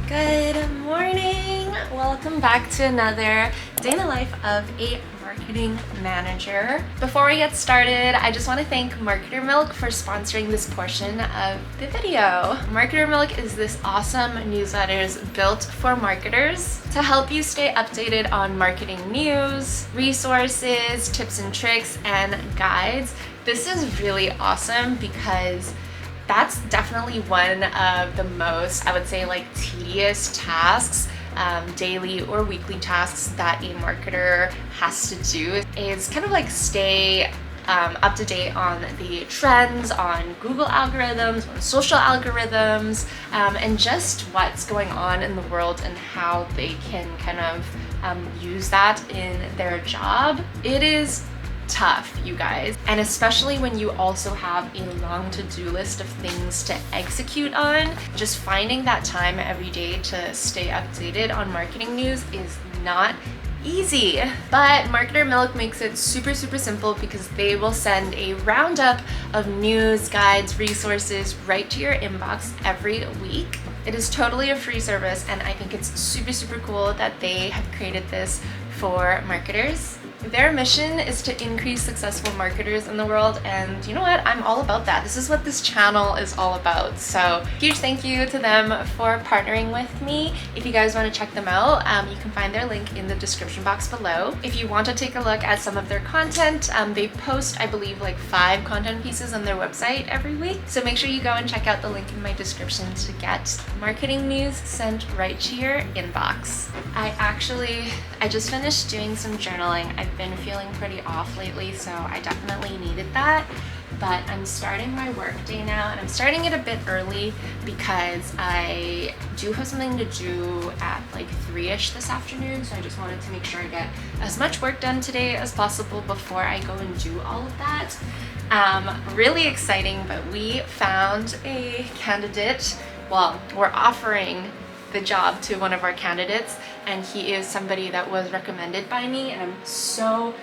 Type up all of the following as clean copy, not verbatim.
Good morning! Welcome back to another day in the life of a marketing manager. Before we get started, I just want to thank Marketer Milk for sponsoring this portion of the video. Marketer Milk is this awesome newsletters built for marketers to help you stay updated on marketing news, resources, tips and tricks, and guides. This is really awesome because that's definitely one of the most, I would say, like tedious tasks, daily or weekly tasks that a marketer has to do, is kind of like stay up to date on the trends, on Google algorithms, on social algorithms, and just what's going on in the world and how they can kind of use that in their job. It is tough, you guys, and especially when you also have a long to-do list of things to execute on. Just finding that time every day to stay updated on marketing news is not easy. But Marketer Milk makes it super simple because they will send a roundup of news, guides, resources right to your inbox every week. It is totally a free service, and I think it's super cool that they have created this for marketers. Their mission is to increase successful marketers in the world, and you know what? I'm all about that. This is what this channel is all about. So huge thank you to them for partnering with me. If you guys want to check them out, you can find their link in the description box below. If you want to take a look at some of their content, they post, I believe, like 5 content pieces on their website every week. So make sure you go and check out the link in my description to get marketing news sent right to your inbox. I just finished doing some journaling. I've been feeling pretty off lately, so I definitely needed that. But I'm starting my work day now, and I'm starting it a bit early because I do have something to do at like 3-ish this afternoon, so I just wanted to make sure I get as much work done today as possible before I go and do all of that. Really exciting, but we found a candidate. Well, we're offering the job to one of our candidates, and he is somebody that was recommended by me, and I'm so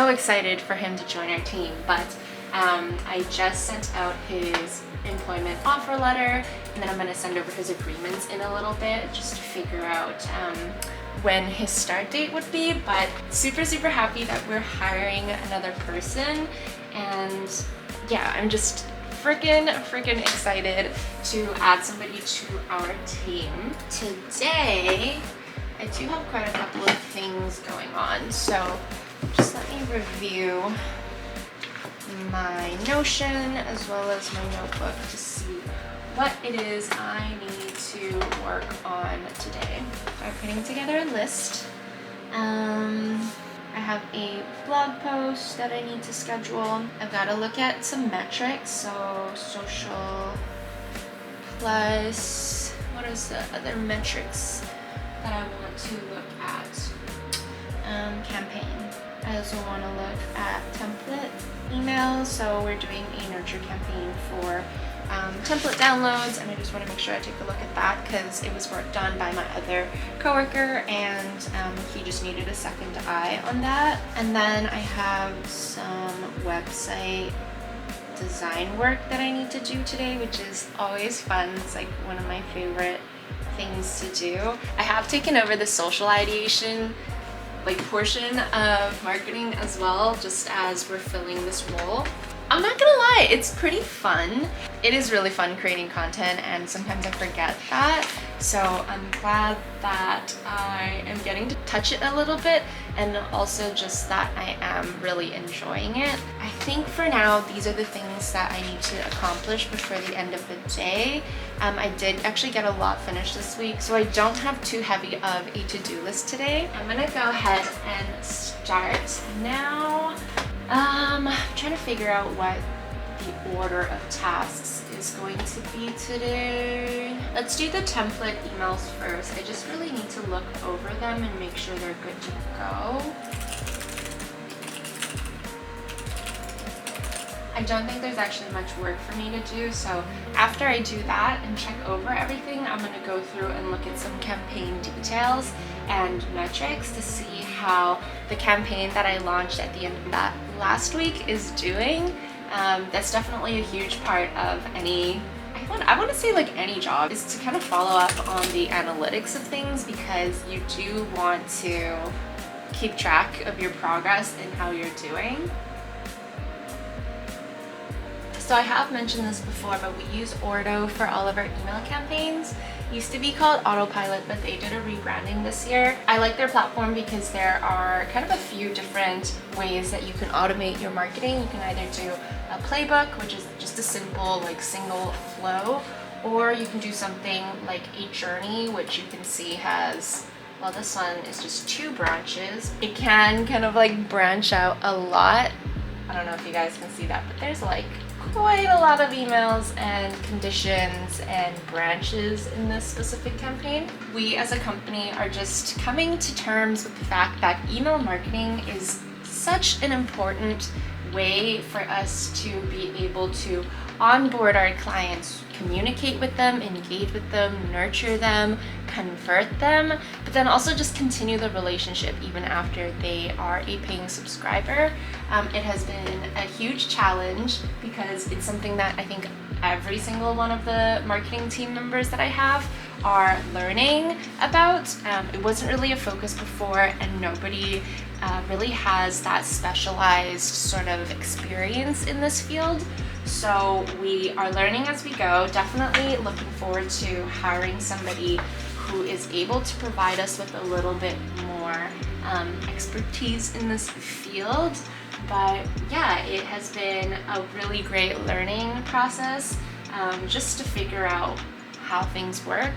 excited for him to join our team. But I just sent out his employment offer letter, and then I'm going to send over his agreements in a little bit just to figure out when his start date would be. But super happy that we're hiring another person, and yeah, I'm just freaking excited to add somebody to our team. Today, I do have quite a couple of things going on, so just let me review my Notion as well as my notebook to see what it is I need to work on today. I'm putting together a list. I have a blog post that I need to schedule. I've got to look at some metrics, so social plus, what is the other metrics that I want to look at? Campaign. I also want to look at template emails, so we're doing a nurture campaign for template downloads, and I just want to make sure I take a look at that because it was work done by my other coworker, and he just needed a second eye on that. And then I have some website design work that I need to do today, which is always fun. It's like one of my favorite things to do. I have taken over the social ideation portion of marketing as well, just as we're filling this role. I'm not gonna lie, it's pretty fun. It is really fun creating content, and sometimes I forget that. So I'm glad that I am getting to touch it a little bit, and also just that I am really enjoying it. I think for now, these are the things that I need to accomplish before the end of the day. I did actually get a lot finished this week, so I don't have too heavy of a to-do list today. I'm gonna go ahead and start now. I'm trying to figure out what the order of tasks is going to be today. Let's do the template emails first. I just really need to look over them and make sure they're good to go. I don't think there's actually much work for me to do, so after I do that and check over everything, I'm going to go through and look at some campaign details and metrics to see how the campaign that I launched at the end of that last week is doing. That's definitely a huge part of any, I want to say like any job, is to kind of follow up on the analytics of things, because you do want to keep track of your progress and how you're doing. So I have mentioned this before, but we use Ordo for all of our email campaigns. It used to be called Autopilot, but they did a rebranding this year. I like their platform because there are kind of a few different ways that you can automate your marketing. You can either do a playbook, which is just a simple like single flow, or you can do something like a journey, which you can see has, well, this one is just 2 branches. It can kind of like branch out a lot. I don't know if you guys can see that, but there's like quite a lot of emails and conditions and branches in this specific campaign. We as a company are just coming to terms with the fact that email marketing is such an important way for us to be able to onboard our clients, communicate with them, engage with them, nurture them, convert them, but then also just continue the relationship even after they are a paying subscriber. It has been a huge challenge because it's something that I think every single one of the marketing team members that I have are learning about. It wasn't really a focus before, and nobody really has that specialized sort of experience in this field. So we are learning as we go. Definitely looking forward to hiring somebody who is able to provide us with a little bit more expertise in this field. But yeah, it has been a really great learning process, just to figure out how things work,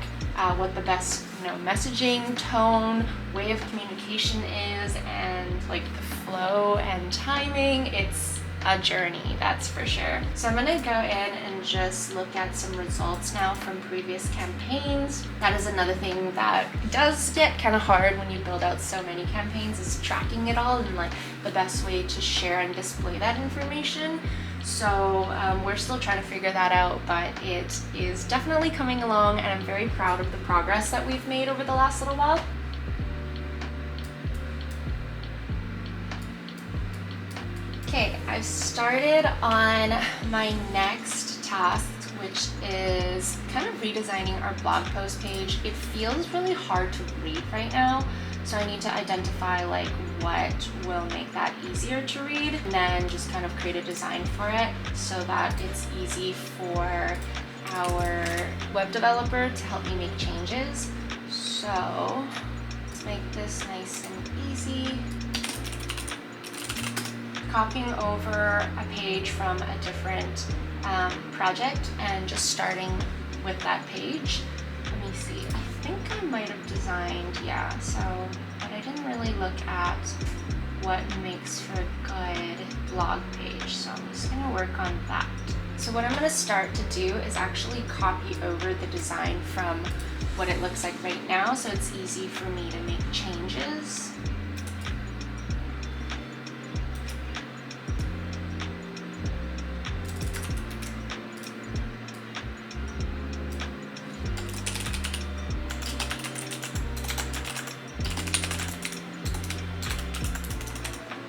what the best messaging, tone, way of communication is, and like the flow and timing. It's a journey, that's for sure. So I'm gonna go in and just look at some results now from previous campaigns. That is another thing that does get kind of hard when you build out so many campaigns, is tracking it all and like the best way to share and display that information. So we're still trying to figure that out, but it is definitely coming along, and I'm very proud of the progress that we've made over the last little while. Okay, I've started on my next task, which is kind of redesigning our blog post page. It feels really hard to read right now, so I need to identify like what will make that easier to read, and then just kind of create a design for it so that it's easy for our web developer to help me make changes. So let's make this nice and easy. Copying over a page from a different project and just starting with that page. Let me see, I think I might have designed, but I didn't really look at what makes for a good blog page, so I'm just gonna work on that. So what I'm gonna start to do is actually copy over the design from what it looks like right now, so it's easy for me to make changes.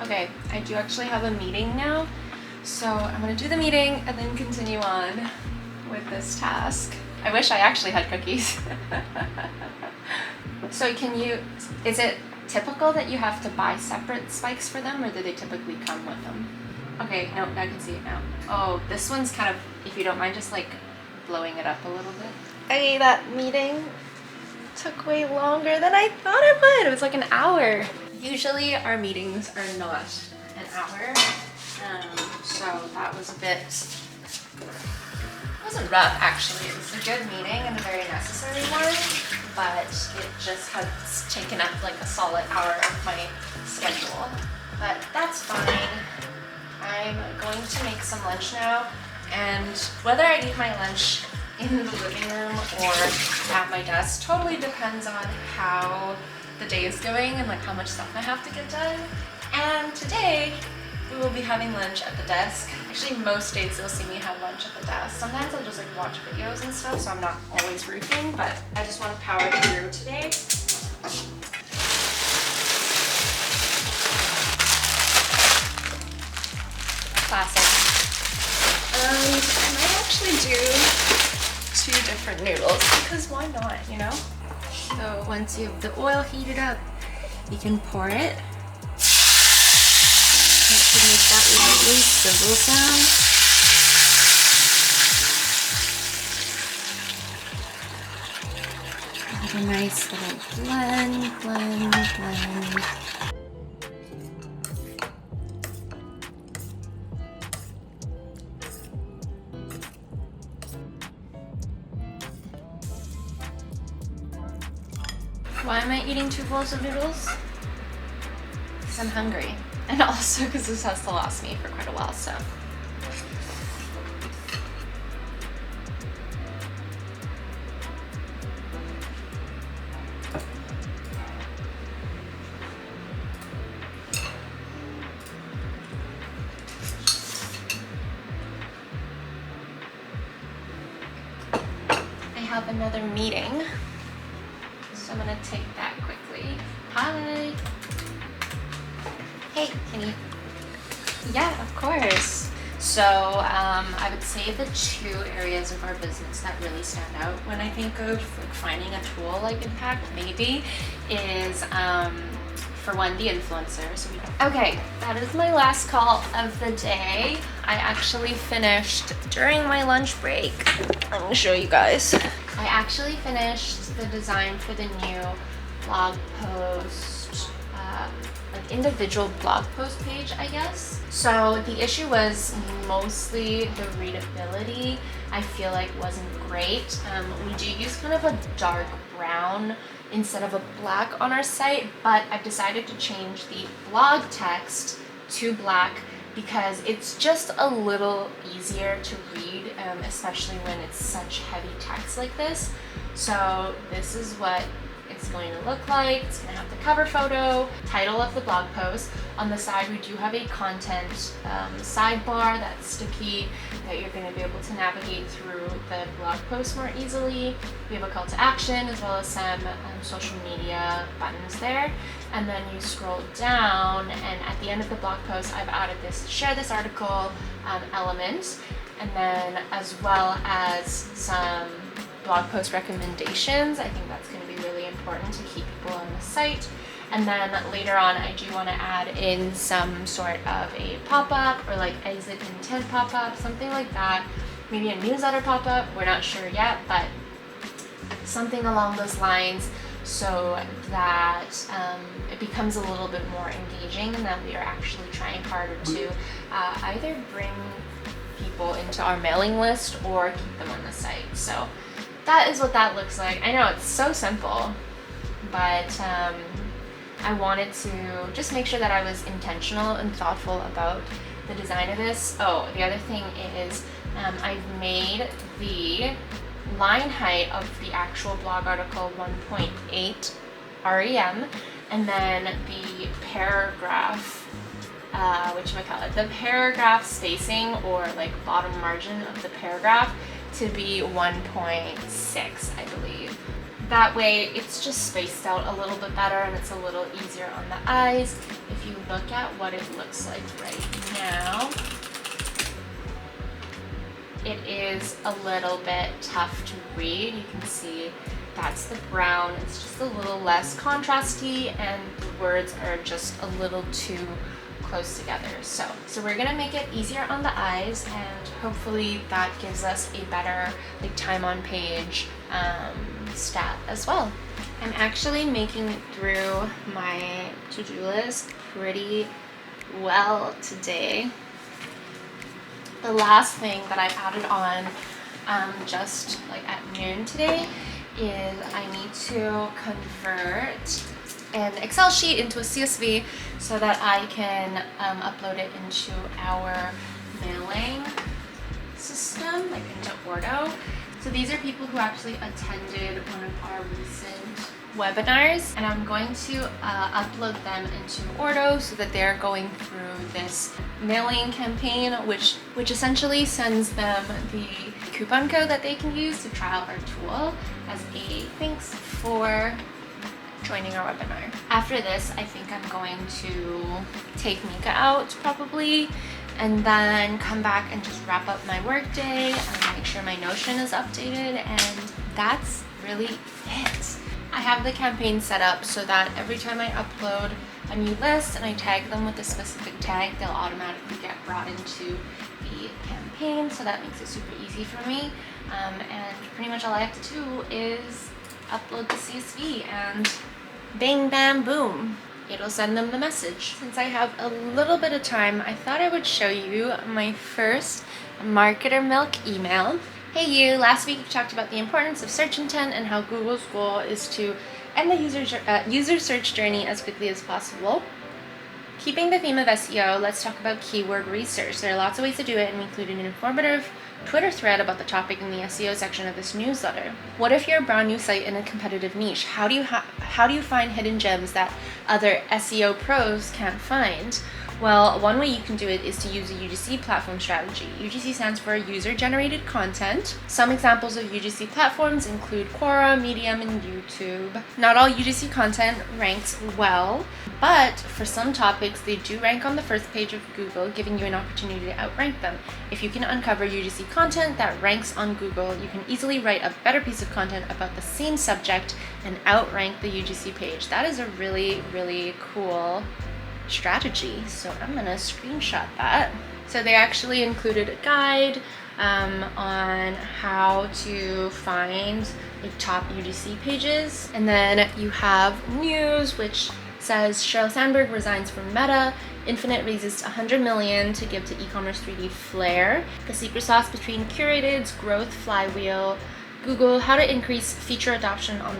Okay, I do actually have a meeting now, so I'm gonna do the meeting and then continue on with this task. I wish I actually had cookies. So is it typical that you have to buy separate spikes for them, or do they typically come with them? Okay, no, I can see it now. Oh, this one's kind of, if you don't mind just like blowing it up a little bit. Okay, that meeting took way longer than I thought it would. It was like an hour. Usually our meetings are not an hour, so that was a bit, it wasn't rough actually. It was a good meeting and a very necessary one, but it just has taken up like a solid hour of my schedule. But that's fine. I'm going to make some lunch now, And whether I eat my lunch in the living room or at my desk totally depends on how the day is going and like how much stuff I have to get done. And today we will be having lunch at the desk. Actually, most days you'll see me have lunch at the desk. Sometimes I'll just like watch videos and stuff, so I'm not always roofing, but I just want to power through today. Classic. I might actually do 2 different noodles because why not, you know? So once you have the oil heated up, you can pour it. It should make that lovely sizzle sound. Have a nice little blend. Why am I eating 2 bowls of noodles? Because I'm hungry. And also because this has to last me for quite a while, so. I have another meeting. So I'm gonna take that quickly. Hi. Hey, Kenny. Yeah, of course. So I would say the 2 areas of our business that really stand out when I think of like finding a tool like Impact maybe is for one, the influencer. So okay, that is my last call of the day. I actually finished during my lunch break. I'm gonna show you guys. I actually finished the design for the new blog post, like individual blog post page, I guess. So the issue was mostly the readability. I feel like wasn't great. We do use kind of a dark brown instead of a black on our site, but I've decided to change the blog text to black because it's just a little easier to read, especially when it's such heavy text like this. So this is what it's going to look like. It's going to have the cover photo, title of the blog post. On the side, we do have a content sidebar that's sticky that you're going to be able to navigate through the blog post more easily. We have a call to action as well as some social media buttons there. And then you scroll down, and at the end of the blog post, I've added this share this article element, and then as well as some blog post recommendations. I think that's going to be really important to keep people on the site. And then later on, I do want to add in some sort of a pop-up or like exit intent pop-up, something like that. Maybe a newsletter pop-up, we're not sure yet, but something along those lines so that it becomes a little bit more engaging and that we are actually trying harder to either bring people into our mailing list or keep them on the site. So that is what that looks like. I know it's so simple, but I wanted to just make sure that I was intentional and thoughtful about the design of this. Oh, the other thing is I've made the line height of the actual blog article 1.8 REM, and then the paragraph, the paragraph spacing or like bottom margin of the paragraph to be 1.6, I believe. That way it's just spaced out a little bit better and it's a little easier on the eyes. If you look at what it looks like right now, it is a little bit tough to read. You can see that's the brown. It's just a little less contrasty and the words are just a little too close together. So we're gonna make it easier on the eyes, and hopefully that gives us a better like time on page stat as well. I'm actually making it through my to-do list pretty well today. The last thing that I added on just like at noon today is I need to convert an Excel sheet into a CSV so that I can upload it into our mailing system, like into Ordo. So these are people who actually attended one of our recent webinars, and I'm going to upload them into Ordo so that they're going through this mailing campaign, which essentially sends them the coupon code that they can use to try out our tool as a thanks for joining our webinar. After this, I think I'm going to take Mika out probably, and then come back and just wrap up my work day and make sure my Notion is updated, and that's really it. I have the campaign set up so that every time I upload a new list and I tag them with a specific tag, they'll automatically get brought into the campaign, so that makes it super easy for me. And pretty much all I have to do is upload the CSV and bang, bam, boom. It'll send them the message. Since I have a little bit of time, I thought I would show you my first Marketer Milk email. Hey you, last week you talked about the importance of search intent and how Google's goal is to end the user search journey as quickly as possible. Keeping the theme of SEO, let's talk about keyword research. There are lots of ways to do it, and we included an informative Twitter thread about the topic in the SEO section of this newsletter. What if you're a brand new site in a competitive niche? How do you find hidden gems that other SEO pros can't find? Well, one way you can do it is to use a UGC platform strategy. UGC stands for user-generated content. Some examples of UGC platforms include Quora, Medium, and YouTube. Not all UGC content ranks well, but for some topics, they do rank on the first page of Google, giving you an opportunity to outrank them. If you can uncover UGC content that ranks on Google, you can easily write a better piece of content about the same subject and outrank the UGC page. That is a really, really cool strategy, so I'm gonna screenshot that. So they actually included a guide on how to find the top UGC pages, and then you have news, which says Sheryl Sandberg resigns from Meta, Infinite raises 100 million to give to e-commerce 3D Flair, the secret sauce between curated's growth flywheel, Google, how to increase feature adoption on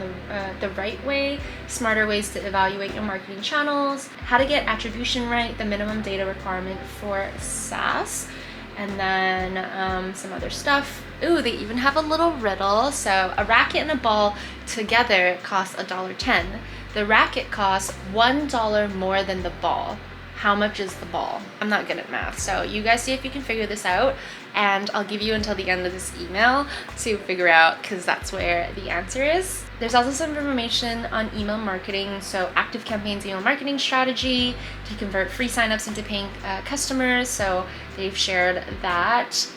the right way, smarter ways to evaluate your marketing channels, how to get attribution right, the minimum data requirement for Saas, and then some other stuff. Ooh, they even have a little riddle. So a racket and a ball together cost $1.10. The racket costs $1 more than the ball. How much is the ball? I'm not good at math, so you guys see if you can figure this out, and I'll give you until the end of this email to figure out, because that's where the answer is. There's also some information on email marketing, so active campaigns email marketing strategy to convert free signups into paying customers, so they've shared that.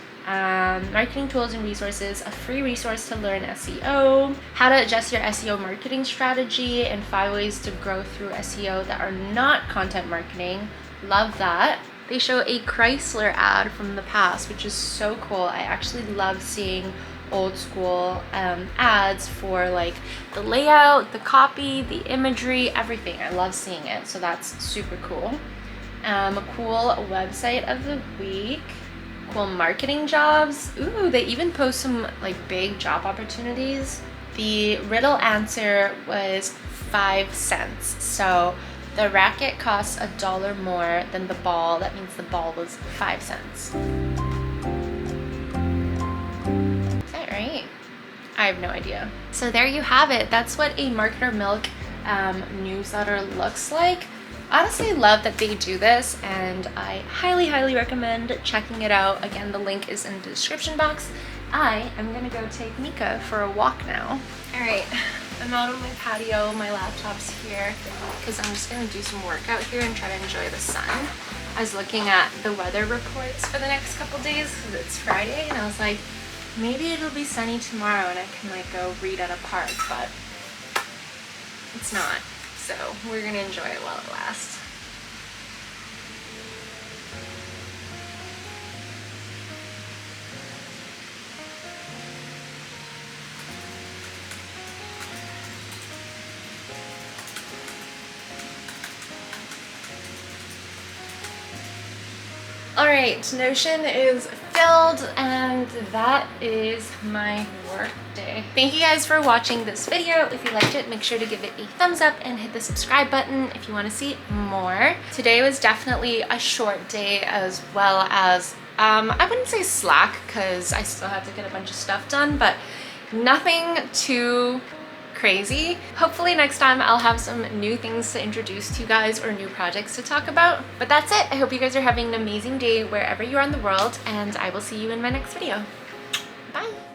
Marketing tools and resources, a free resource to learn SEO, how to adjust your SEO marketing strategy, and 5 ways to grow through SEO that are not content marketing. Love that. They show a Chrysler ad from the past, which is so cool. I actually love seeing old school ads for like the layout, the copy, the imagery, everything. I love seeing it, so that's super cool. A cool website of the week. Cool marketing jobs. Ooh, they even post some like big job opportunities. The riddle answer was 5 cents. So the racket costs $1 more than the ball. That means the ball was 5 cents. Is that right? I have no idea. So there you have it. That's what a Marketer Milk newsletter looks like. Honestly, love that they do this, and I highly recommend checking it out. Again, the link is in the description box. I am gonna go take Mika for a walk now. All right, I'm out on my patio. My laptop's here because I'm just gonna do some work out here and try to enjoy the sun. I was looking at the weather reports for the next couple days because it's Friday, and I was like, maybe it'll be sunny tomorrow and I can like go read at a park, but it's not. So we're gonna enjoy it while it lasts. All right, Notion is filled, and that is my work day. Thank you guys for watching this video. If you liked it, make sure to give it a thumbs up and hit the subscribe button if you want to see more. Today was definitely a short day, as well as I wouldn't say slack because I still have to get a bunch of stuff done, but nothing too crazy. Hopefully next time I'll have some new things to introduce to you guys or new projects to talk about. But that's it. I hope you guys are having an amazing day wherever you are in the world, and I will see you in my next video. Bye.